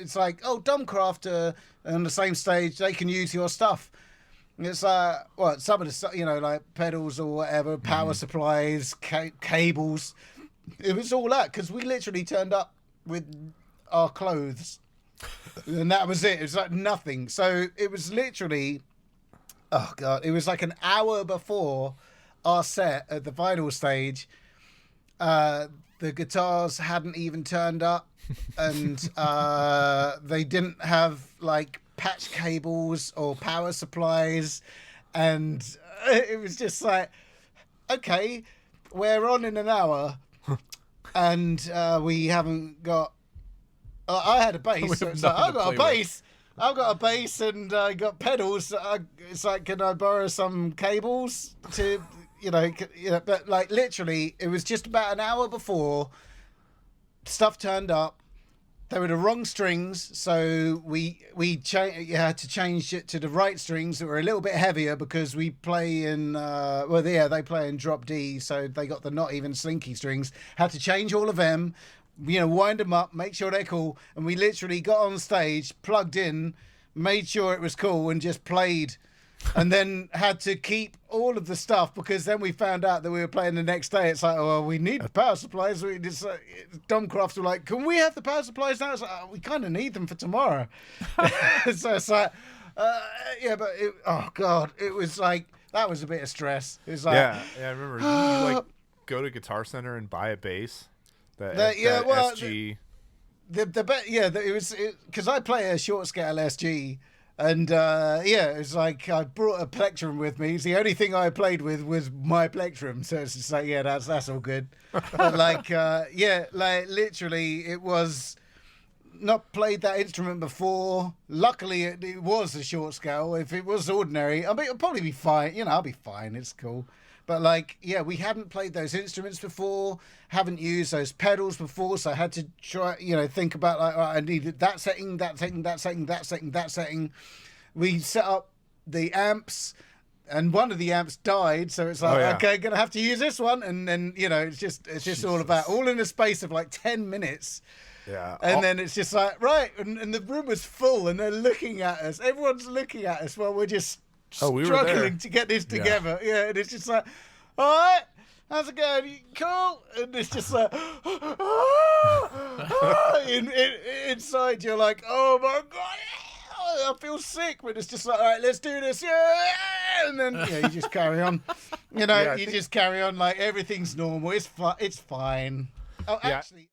it's like, oh, Domcraft on the same stage, they can use your stuff. And it's some of the, like pedals or whatever, power supplies, cables. It was all that because we literally turned up with our clothes, and that was it. It was like nothing. So it was literally, oh god, it was like an hour before our set at the final stage. The guitars hadn't even turned up, and they didn't have like patch cables or power supplies, and it was just like, okay, we're on in an hour. And we haven't got. I had a bass. So it's like, I've got a bass. I've got a bass and I got pedals. It's like, can I borrow some cables to, But like literally, it was just about an hour before stuff turned up. They were the wrong strings, so you had to change it to the right strings that were a little bit heavier because we play in they play in drop D, so they got the not even slinky strings. Had to change all of them, wind them up, make sure they're cool, and we literally got on stage, plugged in, made sure it was cool, and just played. And then had to keep all of the stuff because then we found out that we were playing the next day. It's like, well, we need power supplies. Domcraft were like, can we have the power supplies now? It's like, we kind of need them for tomorrow. So it's like, oh God, it was like, that was a bit of stress. It was like, yeah, I remember. Didn't you go to Guitar Center and buy a bass? SG. It was because I play a short scale SG. And it was like I brought a plectrum with me. The only thing I played with was my plectrum, so it's just like, that's all good. But literally, it was not played that instrument before. Luckily, it was a short scale. If it was ordinary, I mean, it'll probably be fine. I'll be fine. It's cool. But we hadn't played those instruments before, haven't used those pedals before, so I had to try, think about I needed that setting, that setting, that setting, that setting, that setting. We set up the amps, and one of the amps died, so it's like, okay, gonna have to use this one, and then it's just all about all in the space of like 10 minutes. Yeah. And then it's just like, right, and the room was full, and they're looking at us. Everyone's looking at us while we're just struggling to get this together. Yeah, and it's just like, all right, how's it going? You cool? And it's just like, inside you're like, oh my God, I feel sick. But it's just like, all right, let's do this. Yeah. And then you just carry on. You just carry on like everything's normal. It's fine. Oh, actually.